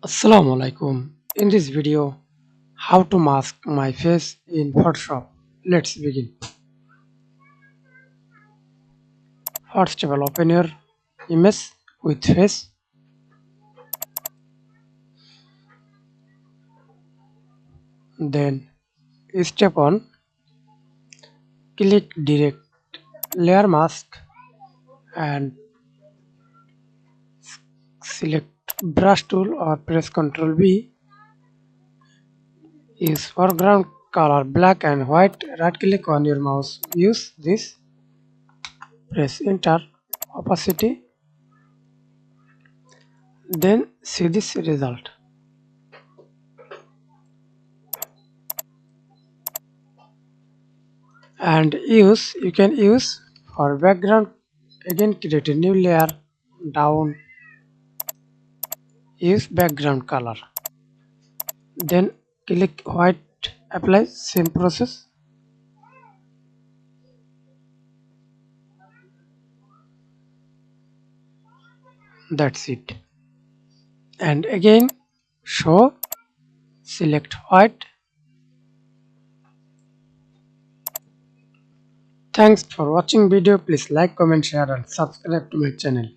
Assalamu alaikum. In this video, how to mask my face in Photoshop. Let's begin. First of all, open your image with face. Then step on, click direct layer mask and select brush tool or press Ctrl V. Use foreground color black and white. Right click on your mouse. Use this. Press enter. Opacity. Then see this result. And you can use for background. Again, create a new layer. Down, use background color. Then click white, apply. Same process. That's it. And again, show, select white. Thanks for watching video. Please like, comment, share and subscribe to my channel.